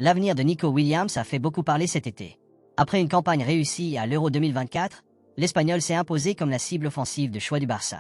L'avenir de Nico Williams a fait beaucoup parler cet été. Après une campagne réussie à l'Euro 2024, l'Espagnol s'est imposé comme la cible offensive de choix du Barça.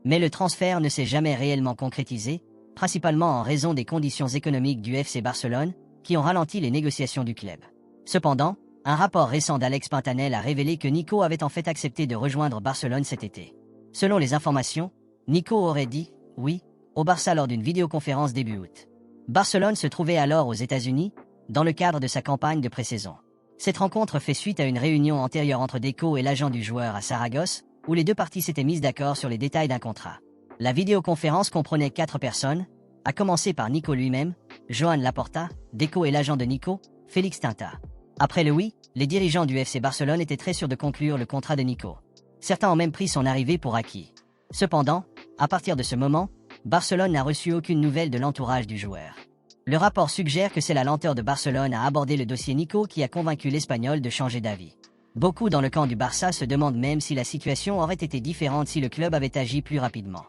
Mais le transfert ne s'est jamais réellement concrétisé, principalement en raison des conditions économiques du FC Barcelone, qui ont ralenti les négociations du club. Cependant, un rapport récent d'Alex Pantanel a révélé que Nico avait en fait accepté de rejoindre Barcelone cet été. Selon les informations, Nico aurait dit « oui » au Barça lors d'une vidéoconférence début août. Barcelone se trouvait alors aux États-Unis, dans le cadre de sa campagne de pré-saison. Cette rencontre fait suite à une réunion antérieure entre Deco et l'agent du joueur à Saragosse, où les deux parties s'étaient mises d'accord sur les détails d'un contrat. La vidéoconférence comprenait 4 personnes, à commencer par Nico lui-même, Joan Laporta, Deco et l'agent de Nico, Félix Tinta. Après le oui, les dirigeants du FC Barcelone étaient très sûrs de conclure le contrat de Nico. Certains ont même pris son arrivée pour acquis. Cependant, à partir de ce moment, Barcelone n'a reçu aucune nouvelle de l'entourage du joueur. Le rapport suggère que c'est la lenteur de Barcelone à aborder le dossier Nico qui a convaincu l'Espagnol de changer d'avis. Beaucoup dans le camp du Barça se demandent même si la situation aurait été différente si le club avait agi plus rapidement.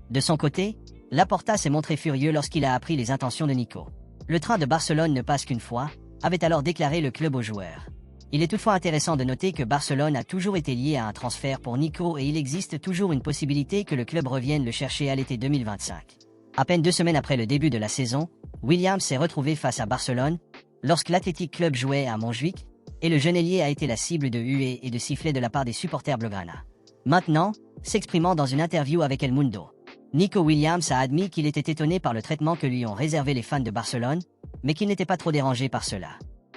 De son côté, Laporta s'est montré furieux lorsqu'il a appris les intentions de Nico. Le train de Barcelone ne passe qu'une fois, avait alors déclaré le club aux joueurs. Il est toutefois intéressant de noter que Barcelone a toujours été lié à un transfert pour Nico et il existe toujours une possibilité que le club revienne le chercher à l'été 2025. À peine 2 semaines après le début de la saison, Williams s'est retrouvé face à Barcelone, lorsque l'Athletic Club jouait à Montjuïc, et le jeune ailier a été la cible de huées et de sifflets de la part des supporters blaugrana. Maintenant, s'exprimant dans une interview avec El Mundo, Nico Williams a admis qu'il était étonné par le traitement que lui ont réservé les fans de Barcelone, mais qu'il n'était pas trop dérangé par cela.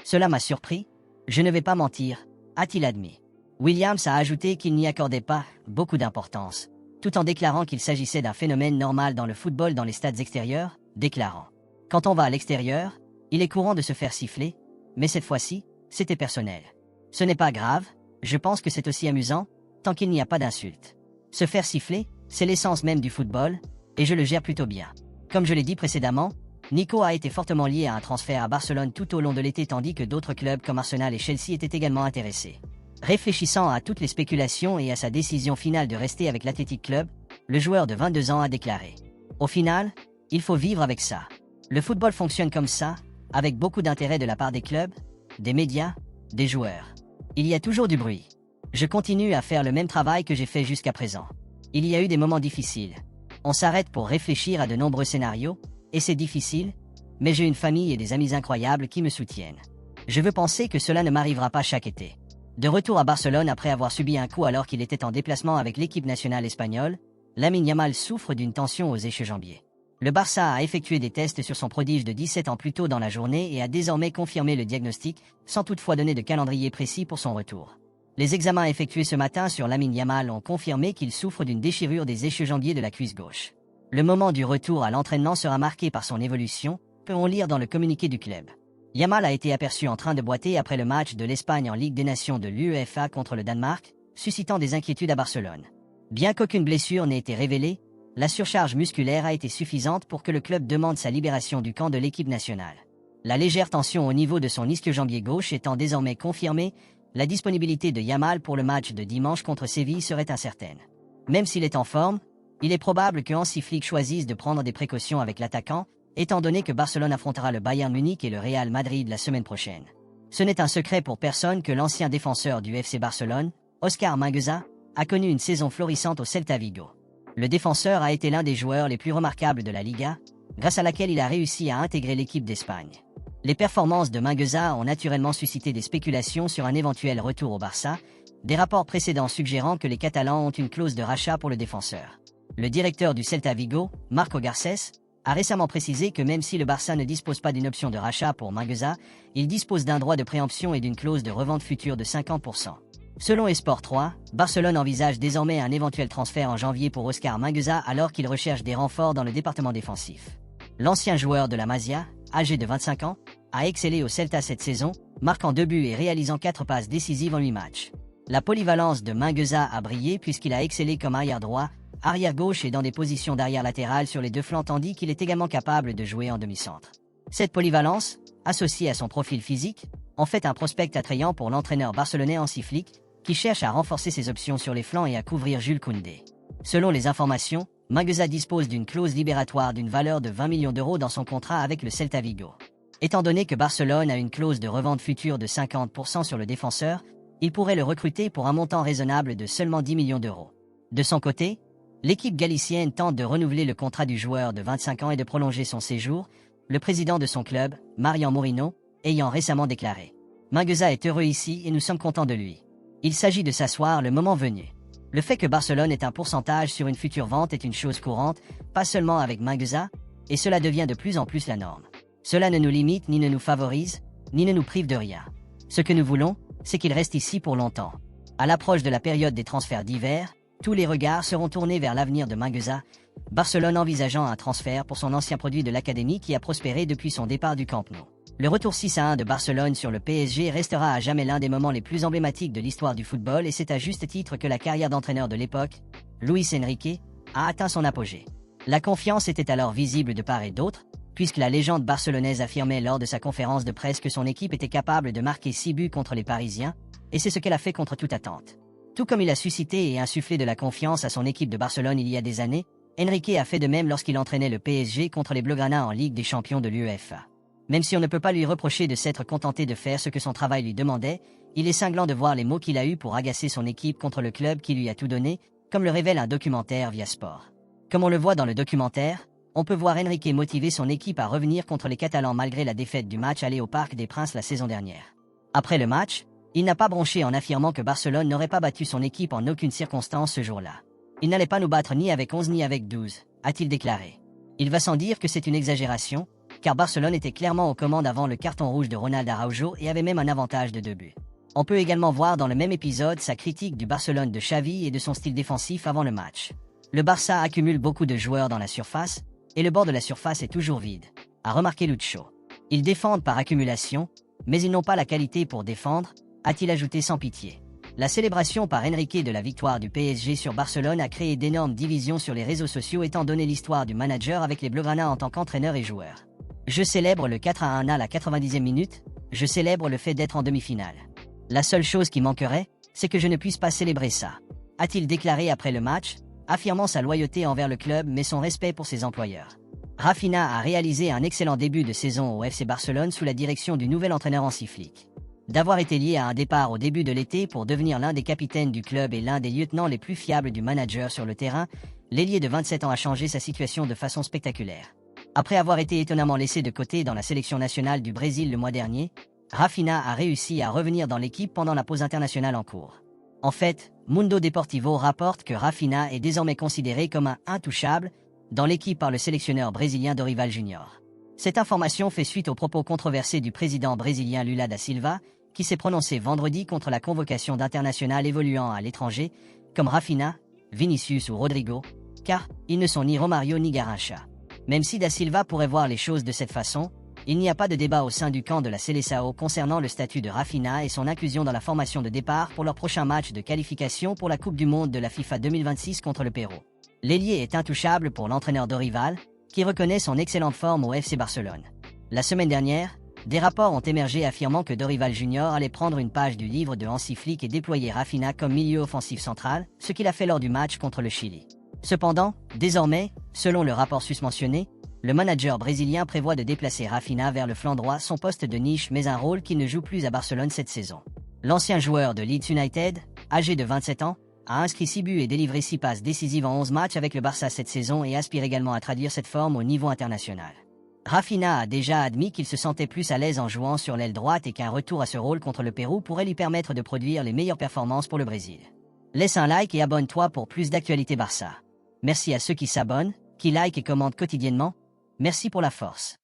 Cela m'a surpris, je ne vais pas mentir, a-t-il admis. Williams a ajouté qu'il n'y accordait pas beaucoup d'importance, tout en déclarant qu'il s'agissait d'un phénomène normal dans le football dans les stades extérieurs, déclarant « Quand on va à l'extérieur, il est courant de se faire siffler, mais cette fois-ci, c'était personnel. Ce n'est pas grave, je pense que c'est aussi amusant, tant qu'il n'y a pas d'insulte. Se faire siffler, c'est l'essence même du football, et je le gère plutôt bien. » Comme je l'ai dit précédemment, Nico a été fortement lié à un transfert à Barcelone tout au long de l'été tandis que d'autres clubs comme Arsenal et Chelsea étaient également intéressés. Réfléchissant à toutes les spéculations et à sa décision finale de rester avec l'Athletic Club, le joueur de 22 ans a déclaré « Au final, il faut vivre avec ça. Le football fonctionne comme ça, avec beaucoup d'intérêt de la part des clubs, des médias, des joueurs. Il y a toujours du bruit. Je continue à faire le même travail que j'ai fait jusqu'à présent. Il y a eu des moments difficiles. On s'arrête pour réfléchir à de nombreux scénarios, et c'est difficile, mais j'ai une famille et des amis incroyables qui me soutiennent. Je veux penser que cela ne m'arrivera pas chaque été. » De retour à Barcelone après avoir subi un coup alors qu'il était en déplacement avec l'équipe nationale espagnole, Lamine Yamal souffre d'une tension aux échejambiers. Le Barça a effectué des tests sur son prodige de 17 ans plus tôt dans la journée et a désormais confirmé le diagnostic, sans toutefois donner de calendrier précis pour son retour. Les examens effectués ce matin sur Lamine Yamal ont confirmé qu'il souffre d'une déchirure des échejambiers de la cuisse gauche. Le moment du retour à l'entraînement sera marqué par son évolution, peut-on lire dans le communiqué du club. Yamal a été aperçu en train de boiter après le match de l'Espagne en Ligue des Nations de l'UEFA contre le Danemark, suscitant des inquiétudes à Barcelone. Bien qu'aucune blessure n'ait été révélée, la surcharge musculaire a été suffisante pour que le club demande sa libération du camp de l'équipe nationale. La légère tension au niveau de son ischio-jambier gauche étant désormais confirmée, la disponibilité de Yamal pour le match de dimanche contre Séville serait incertaine. Même s'il est en forme, il est probable que Hansi Flick choisisse de prendre des précautions avec l'attaquant, étant donné que Barcelone affrontera le Bayern Munich et le Real Madrid la semaine prochaine. Ce n'est un secret pour personne que l'ancien défenseur du FC Barcelone, Oscar Mingueza, a connu une saison florissante au Celta Vigo. Le défenseur a été l'un des joueurs les plus remarquables de la Liga, grâce à laquelle il a réussi à intégrer l'équipe d'Espagne. Les performances de Mingueza ont naturellement suscité des spéculations sur un éventuel retour au Barça, des rapports précédents suggérant que les Catalans ont une clause de rachat pour le défenseur. Le directeur du Celta Vigo, Marco Garcés, a récemment précisé que même si le Barça ne dispose pas d'une option de rachat pour Mingueza, il dispose d'un droit de préemption et d'une clause de revente future de 50%. Selon Esport 3, Barcelone envisage désormais un éventuel transfert en janvier pour Oscar Mingueza alors qu'il recherche des renforts dans le département défensif. L'ancien joueur de la Masia, âgé de 25 ans, a excellé au Celta cette saison, marquant 2 buts et réalisant 4 passes décisives en 8 matchs. La polyvalence de Mingueza a brillé puisqu'il a excellé comme arrière droit, arrière gauche et dans des positions d'arrière latérale sur les 2 flancs tandis qu'il est également capable de jouer en demi-centre. Cette polyvalence, associée à son profil physique, en fait un prospect attrayant pour l'entraîneur barcelonais Hansi Flick, qui cherche à renforcer ses options sur les flancs et à couvrir Jules Koundé. Selon les informations, Mingueza dispose d'une clause libératoire d'une valeur de 20 millions d'euros dans son contrat avec le Celta Vigo. Étant donné que Barcelone a une clause de revente future de 50% sur le défenseur, il pourrait le recruter pour un montant raisonnable de seulement 10 millions d'euros. De son côté, l'équipe galicienne tente de renouveler le contrat du joueur de 25 ans et de prolonger son séjour, le président de son club, Marian Morino, ayant récemment déclaré « Mingueza est heureux ici et nous sommes contents de lui. Il s'agit de s'asseoir le moment venu. » Le fait que Barcelone ait un pourcentage sur une future vente est une chose courante, pas seulement avec Mingueza, et cela devient de plus en plus la norme. Cela ne nous limite ni ne nous favorise, ni ne nous prive de rien. Ce que nous voulons, c'est qu'il reste ici pour longtemps. À l'approche de la période des transferts d'hiver, tous les regards seront tournés vers l'avenir de Mingueza, Barcelone envisageant un transfert pour son ancien produit de l'académie qui a prospéré depuis son départ du Camp Nou. Le retour 6-1 de Barcelone sur le PSG restera à jamais l'un des moments les plus emblématiques de l'histoire du football et c'est à juste titre que la carrière d'entraîneur de l'époque, Luis Enrique, a atteint son apogée. La confiance était alors visible de part et d'autre, puisque la légende barcelonaise affirmait lors de sa conférence de presse que son équipe était capable de marquer 6 buts contre les Parisiens, et c'est ce qu'elle a fait contre toute attente. Tout comme il a suscité et insufflé de la confiance à son équipe de Barcelone il y a des années, Enrique a fait de même lorsqu'il entraînait le PSG contre les Blaugrana en Ligue des Champions de l'UEFA. Même si on ne peut pas lui reprocher de s'être contenté de faire ce que son travail lui demandait, il est cinglant de voir les mots qu'il a eus pour agacer son équipe contre le club qui lui a tout donné, comme le révèle un documentaire via Sport. Comme on le voit dans le documentaire, on peut voir Enrique motiver son équipe à revenir contre les Catalans malgré la défaite du match aller au Parc des Princes la saison dernière. Après le match, il n'a pas bronché en affirmant que Barcelone n'aurait pas battu son équipe en aucune circonstance ce jour-là. Il n'allait pas nous battre ni avec 11 ni avec 12, a-t-il déclaré. Il va sans dire que c'est une exagération, car Barcelone était clairement aux commandes avant le carton rouge de Ronald Araujo et avait même un avantage de 2 buts. On peut également voir dans le même épisode sa critique du Barcelone de Xavi et de son style défensif avant le match. Le Barça accumule beaucoup de joueurs dans la surface, et le bord de la surface est toujours vide, a remarqué Lucho. Ils défendent par accumulation, mais ils n'ont pas la qualité pour défendre, a-t-il ajouté sans pitié. La célébration par Enrique de la victoire du PSG sur Barcelone a créé d'énormes divisions sur les réseaux sociaux étant donné l'histoire du manager avec les Blaugrana en tant qu'entraîneur et joueur. Je célèbre le 4-1 à la 90e minute, je célèbre le fait d'être en demi-finale. La seule chose qui manquerait, c'est que je ne puisse pas célébrer ça, a-t-il déclaré après le match, affirmant sa loyauté envers le club mais son respect pour ses employeurs. Rafinha a réalisé un excellent début de saison au FC Barcelone sous la direction du nouvel entraîneur Hansi Flick. D'avoir été lié à un départ au début de l'été pour devenir l'un des capitaines du club et l'un des lieutenants les plus fiables du manager sur le terrain, l'ailier de 27 ans a changé sa situation de façon spectaculaire. Après avoir été étonnamment laissé de côté dans la sélection nationale du Brésil le mois dernier, Rafinha a réussi à revenir dans l'équipe pendant la pause internationale en cours. En fait, Mundo Deportivo rapporte que Rafinha est désormais considéré comme un intouchable dans l'équipe par le sélectionneur brésilien Dorival Junior. Cette information fait suite aux propos controversés du président brésilien Lula da Silva, qui s'est prononcé vendredi contre la convocation d'internationaux évoluant à l'étranger, comme Rafinha, Vinicius ou Rodrigo, car ils ne sont ni Romario ni Garrincha. Même si da Silva pourrait voir les choses de cette façon, il n'y a pas de débat au sein du camp de la Seleção concernant le statut de Rafinha et son inclusion dans la formation de départ pour leur prochain match de qualification pour la Coupe du Monde de la FIFA 2026 contre le Pérou. L'ailier est intouchable pour l'entraîneur Dorival, qui reconnaît son excellente forme au FC Barcelone. La semaine dernière, des rapports ont émergé affirmant que Dorival Junior allait prendre une page du livre de Hansi Flick et déployer Rafinha comme milieu offensif central, ce qu'il a fait lors du match contre le Chili. Cependant, désormais, selon le rapport susmentionné, le manager brésilien prévoit de déplacer Rafinha vers le flanc droit, son poste de niche mais un rôle qu'il ne joue plus à Barcelone cette saison. L'ancien joueur de Leeds United, âgé de 27 ans, a inscrit 6 buts et délivré 6 passes décisives en 11 matchs avec le Barça cette saison et aspire également à traduire cette forme au niveau international. Rafinha a déjà admis qu'il se sentait plus à l'aise en jouant sur l'aile droite et qu'un retour à ce rôle contre le Pérou pourrait lui permettre de produire les meilleures performances pour le Brésil. Laisse un like et abonne-toi pour plus d'actualités Barça. Merci à ceux qui s'abonnent, qui likent et commentent quotidiennement. Merci pour la force.